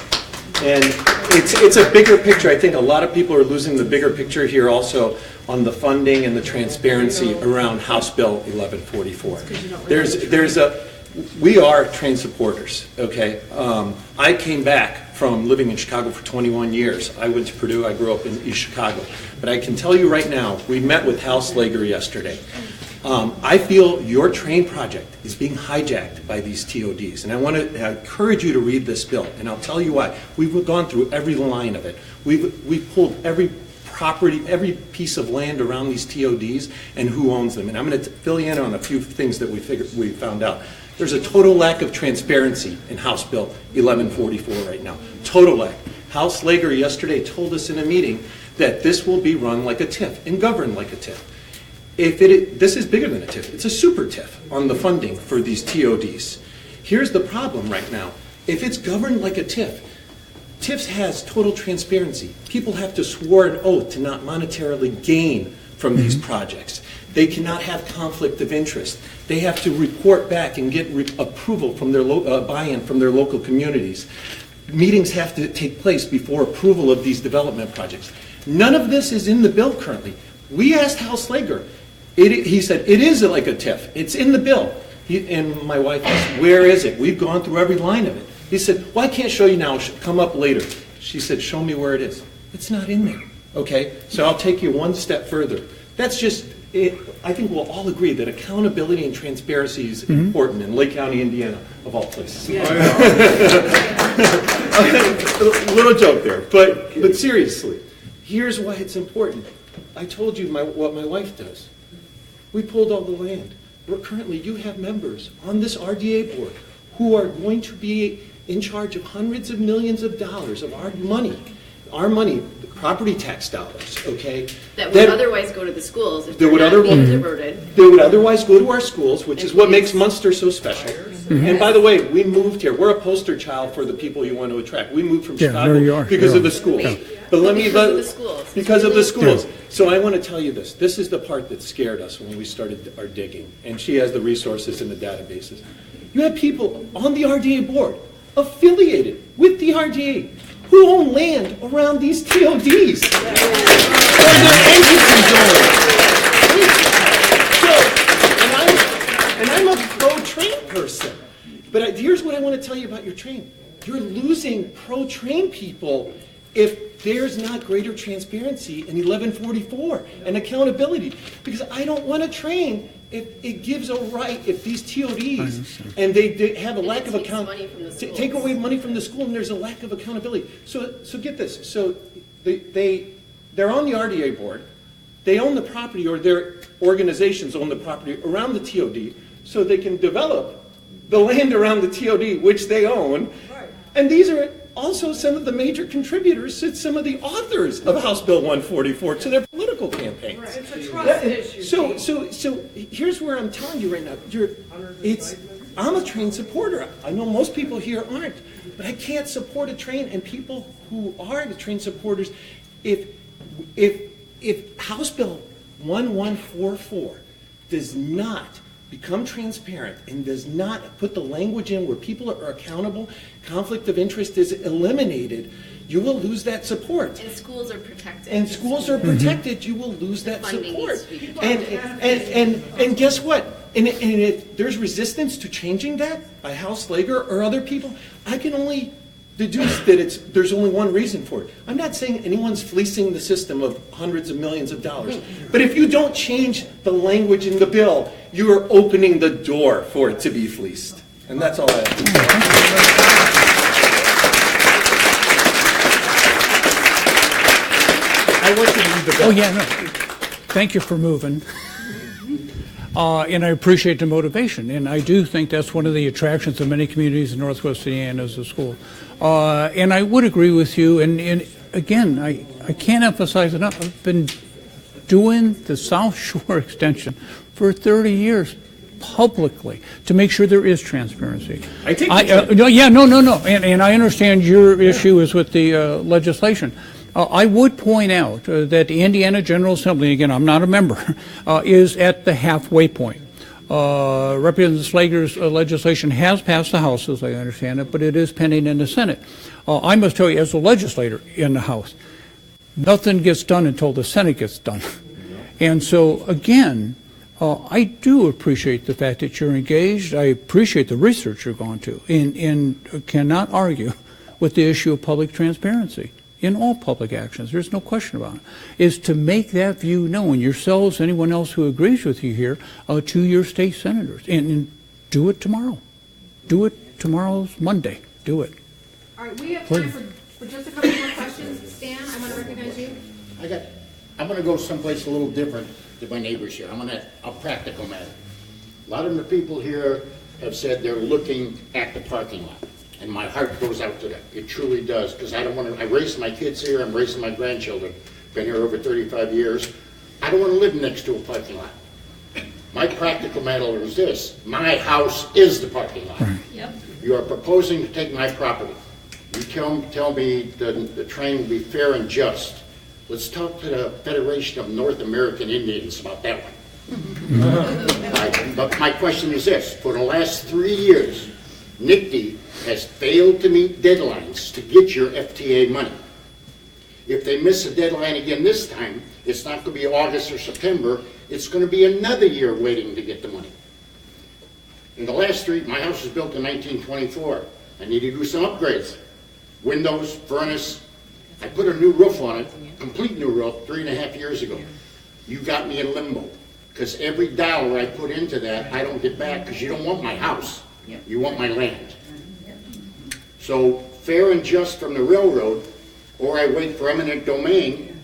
And it's a bigger picture. I think a lot of people are losing the bigger picture here also on the funding and the transparency around House Bill 1144. We are train supporters, okay? I came back from living in Chicago for 21 years. I went to Purdue, I grew up in East Chicago. But I can tell you right now, we met with Hal Slager yesterday. I feel your train project is being hijacked by these TODs. And I want to encourage you to read this bill, and I'll tell you why. We've gone through every line of it. We've pulled every property, every piece of land around these TODs and who owns them. And I'm going to fill you in on a few things that we found out. There's a total lack of transparency in House Bill 1144 right now. Total lack. Hal Slager yesterday told us in a meeting that this will be run like a TIF and governed like a TIF. This is bigger than a TIF. It's a super TIF on the funding for these TODs. Here's the problem right now. If it's governed like a TIF, TIFs has total transparency. People have to swear an oath to not monetarily gain from these projects. They cannot have conflict of interest. They have to report back and get approval from their buy-in from their local communities. Meetings have to take place before approval of these development projects. None of this is in the bill currently. We asked Hal Slager. He said, it is like a TIF. It's in the bill. And my wife asked, where is it? We've gone through every line of it. He said, well, I can't show you now. Come up later. She said, show me where it is. It's not in there. Okay? So I'll take you one step further. That's just I think we'll all agree that accountability and transparency is important in Lake County, Indiana, of all places. A little joke there, but seriously, here's why it's important. I told you what my wife does. We pulled all the land. You have members on this RDA board who are going to be in charge of hundreds of millions of dollars of our money, the property tax dollars, okay? That would otherwise go to the schools if they're not being diverted. They would otherwise go to our schools, which is what makes Munster so special. And by the way, we moved here. We're a poster child for the people you want to attract. We moved from Chicago because of the schools. Because of the schools. So I want to tell you this. This is the part that scared us when we started our digging. And she has the resources and the databases. You have people on the RDA board affiliated with the RDA who own land around these TODs. Or their entities own. And I'm a pro-train person. But here's what I want to tell you about your train. You're losing pro-train people if there's not greater transparency in 1144 and accountability. Because I don't want to train if it gives a right, if these TODs and they have a lack of accountability, take away money from the school and there's a lack of accountability. So get this. So they're on the RDA board. They own the property, or their organizations own the property around the TOD, so they can develop the land around the TOD, which they own. And these are also some of the major contributors to some of the authors of House Bill 144 to their political campaigns. It's a trust issue. So here's where I'm telling you right now. I'm a train supporter. I know most people here aren't, but I can't support a train, and people who are the train supporters, if House Bill 1144 does not become transparent and does not put the language in where people are accountable, conflict of interest is eliminated, you will lose that support. And schools are protected. And schools are protected, you will lose that support. And guess what? And if there's resistance to changing that by Hal Slager or other people, I can only deduce that there's only one reason for it. I'm not saying anyone's fleecing the system of hundreds of millions of dollars. But if you don't change the language in the bill, you are opening the door for it to be fleeced. And that's all I have to say. I want you to read the bill. Oh, yeah, no. Thank you for moving. And I appreciate the motivation. And I do think that's one of the attractions of many communities in Northwest Indiana is the school. And I would agree with you. And again, I can't emphasize enough. I've been doing the South Shore extension for 30 years publicly to make sure there is transparency. I take no. And I understand your issue is with the legislation. I would point out that the Indiana General Assembly, again, I'm not a member, is at the halfway point. Representative Slager's legislation has passed the House, as I understand it, but it is pending in the Senate. I must tell you, as a legislator in the House, nothing gets done until the Senate gets done. And so, again, I do appreciate the fact that you're engaged. I appreciate the research you're going to, and cannot argue with the issue of public transparency in all public actions. There's no question about it. Is to make that view known, yourselves, anyone else who agrees with you here, to your state senators. And do it tomorrow. Do it tomorrow's Monday. Do it. All right, we have time for just a couple more questions. Stan, I want to recognize you. I'm going to go someplace a little different than my neighbors here. I'm going to a practical matter. A lot of the people here have said they're looking at the parking lot. And my heart goes out to them. It truly does, because I don't want to. I raised my kids here. I'm raising my grandchildren. Been here over 35 years. I don't want to live next to a parking lot. My practical matter is this: my house is the parking lot. Yep. You are proposing to take my property. You tell me the train will be fair and just. Let's talk to the Federation of North American Indians about that one. But my question is this: for the last 3 years, NICD has failed to meet deadlines to get your FTA money. If they miss a deadline again this time, it's not going to be August or September, it's going to be another year waiting to get the money. In the last street, my house was built in 1924. I need to do some upgrades. Windows, furnace. I put a new roof on it, complete new roof, 3.5 years ago. You got me in limbo. Because every dollar I put into that, I don't get back, because you don't want my house. You want my land. So fair and just from the railroad, or I wait for eminent domain,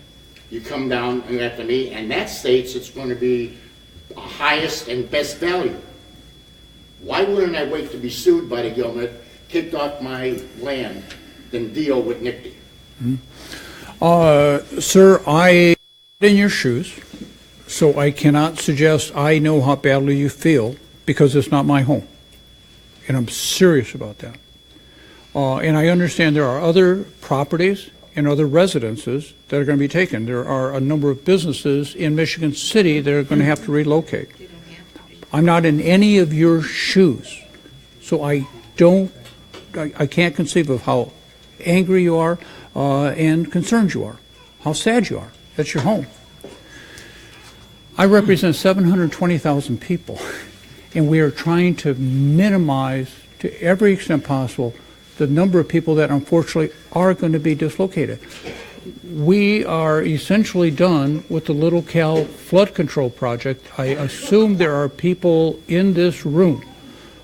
you come down and after me, and that states it's going to be the highest and best value. Why wouldn't I wait to be sued by the government, kicked off my land, than deal with NICTY? Sir, I in your shoes, so I cannot suggest I know how badly you feel, because it's not my home. And I'm serious about that. And I understand there are other properties and other residences that are going to be taken. There are a number of businesses in Michigan City that are going to have to relocate. I'm not in any of your shoes, so I can't conceive of how angry you are and concerned you are, how sad you are. That's your home. I represent 720,000 people, and we are trying to minimize to every extent possible the number of people that unfortunately are going to be dislocated. We are essentially done with the Little Cal flood control project. I assume there are people in this room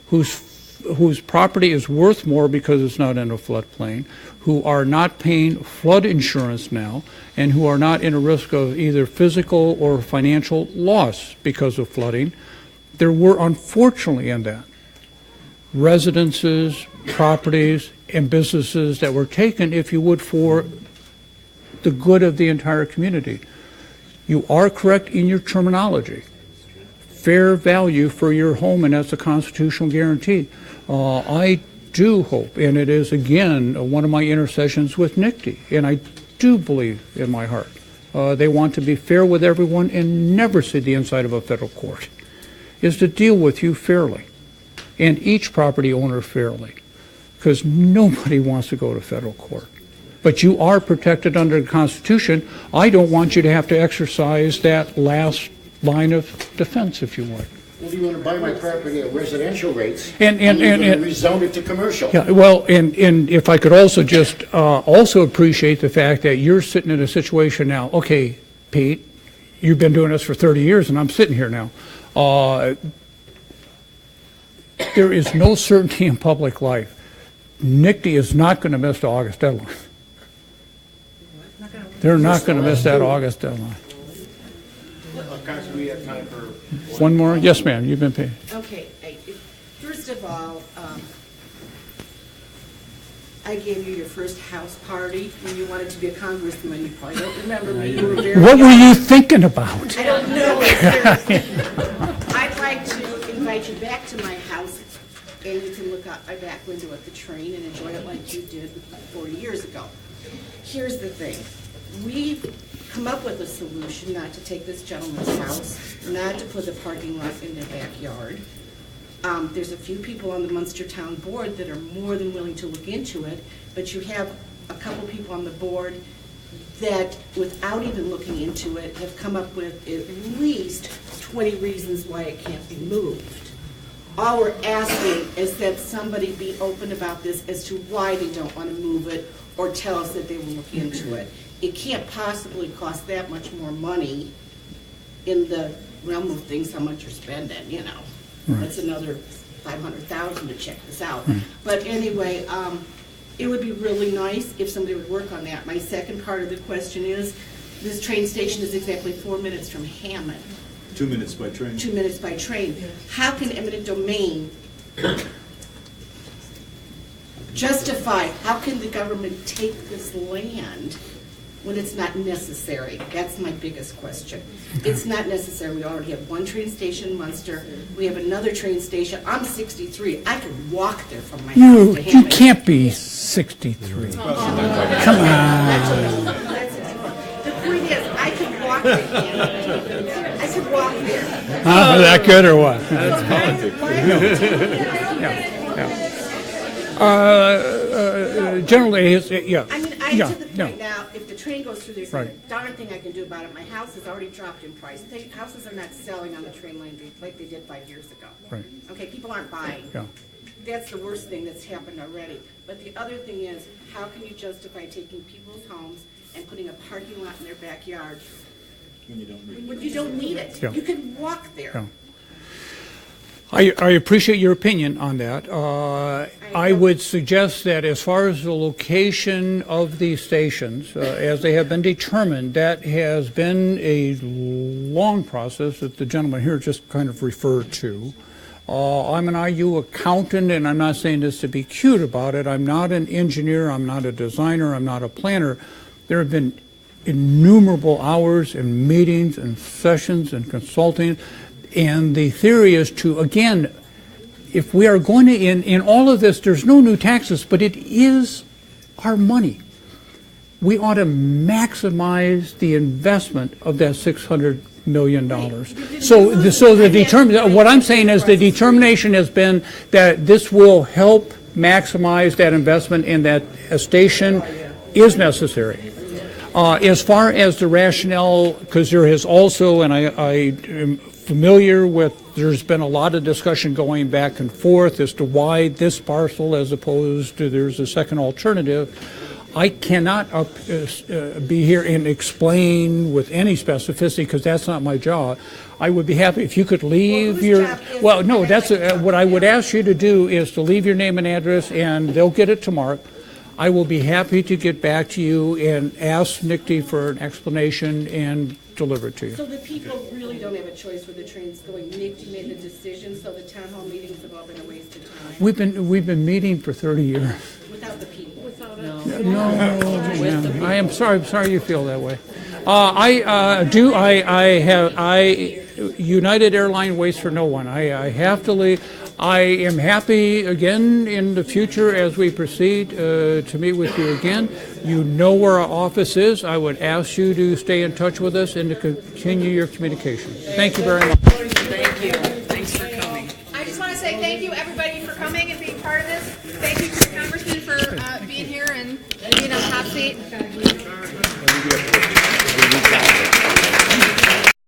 whose property is worth more because it's not in a floodplain, who are not paying flood insurance now, and who are not in a risk of either physical or financial loss because of flooding. There were, unfortunately, in that, residences, properties, and businesses that were taken, if you would, for the good of the entire community. You are correct in your terminology. Fair value for your home, and that's a constitutional guarantee. I do hope, and it is, again, one of my intercessions with NICTY, and I do believe in my heart, they want to be fair with everyone and never see the inside of a federal court, is to deal with you fairly, and each property owner fairly, because nobody wants to go to federal court. But you are protected under the Constitution. I don't want you to have to exercise that last line of defense, if you would. Well, do you want to buy my property at residential rates and rezone it to commercial? Yeah, well, and if I could also just also appreciate the fact that you're sitting in a situation now. Okay, Pete, you've been doing this for 30 years, and I'm sitting here now. There is no certainty in public life. NICTY is not going to miss the August deadline. They're not going to miss that August deadline. Congressman, we have time for one more? Yes, ma'am. You've been paid. Okay. First of all, I gave you your first house party when you wanted to be a congressman. You probably don't remember me. You were very What were young. you thinking about? I don't know. I'd like to invite you back to my house, and you can look out my back window at the train and enjoy it like you did 40 years ago. Here's the thing. We've come up with a solution not to take this gentleman's house, not to put the parking lot in their backyard. There's a few people on the Munster Town Board that are more than willing to look into it, but you have a couple people on the board that, without even looking into it, have come up with at least 20 reasons why it can't be moved. All we're asking is that somebody be open about this as to why they don't want to move it, or tell us that they will look into it. It can't possibly cost that much more money in the realm of things, how much you're spending, you know. Right. That's another $500,000 to check this out. Right. But anyway, it would be really nice if somebody would work on that. My second part of the question is, this train station is exactly 4 minutes from Hammond. 2 minutes by train. 2 minutes by train. How can eminent domain justify, how can the government take this land when it's not necessary? That's my biggest question. It's not necessary. We already have one train station in Munster. We have another train station. I'm 63. I could walk there from my house to Hammond. You can't be 63. Come on. The point is, I could walk to Hammond. I could walk there. Huh? That good or what? That's politics. Generally, yeah. I mean, I'm to the point now, if the train goes through, there's a darn thing I can do about it. My house has already dropped in price. Houses are not selling on the train line like they did 5 years ago. Right. Okay, people aren't buying. Yeah. That's the worst thing that's happened already. But the other thing is, how can you justify taking people's homes and putting a parking lot in their backyard When you don't need it. Yeah. You can walk there. Yeah. I appreciate your opinion on that. I would suggest that as far as the location of these stations, as they have been determined, that has been a long process that the gentleman here just kind of referred to. I'm an IU accountant, and I'm not saying this to be cute about it. I'm not an engineer, I'm not a designer, I'm not a planner. There have been innumerable hours and meetings and sessions and consulting. And the theory is to, again, if we are going to, in all of this, there's no new taxes, but it is our money. We ought to maximize the investment of that $600 million. What I'm saying is the determination has been that this will help maximize that investment and that a station is necessary. As far as the rationale, because there has also, and I am familiar with, there's been a lot of discussion going back and forth as to why this parcel as opposed to there's a second alternative. I cannot be here and explain with any specificity because that's not my job. I would be happy if you could leave what I would ask you to do is to leave your name and address, and they'll get it to Mark. I will be happy to get back to you and ask NICTE for an explanation and deliver it to you. So the people really don't have a choice where the train's going. NICTE made the decision, so the town hall meetings have all been a waste of time. We've been meeting for 30 years. Without the people. Without No, I am sorry. I'm sorry you feel that way. United Airline waits for no one. I have to leave. I am happy again in the future as we proceed to meet with you again. You know where our office is. I would ask you to stay in touch with us and to continue your communication. Thank you very much. Thank you. Thanks for coming. I just want to say thank you, everybody, for coming and being part of this. Thank you to the Congressman for being here and being on the hot seat.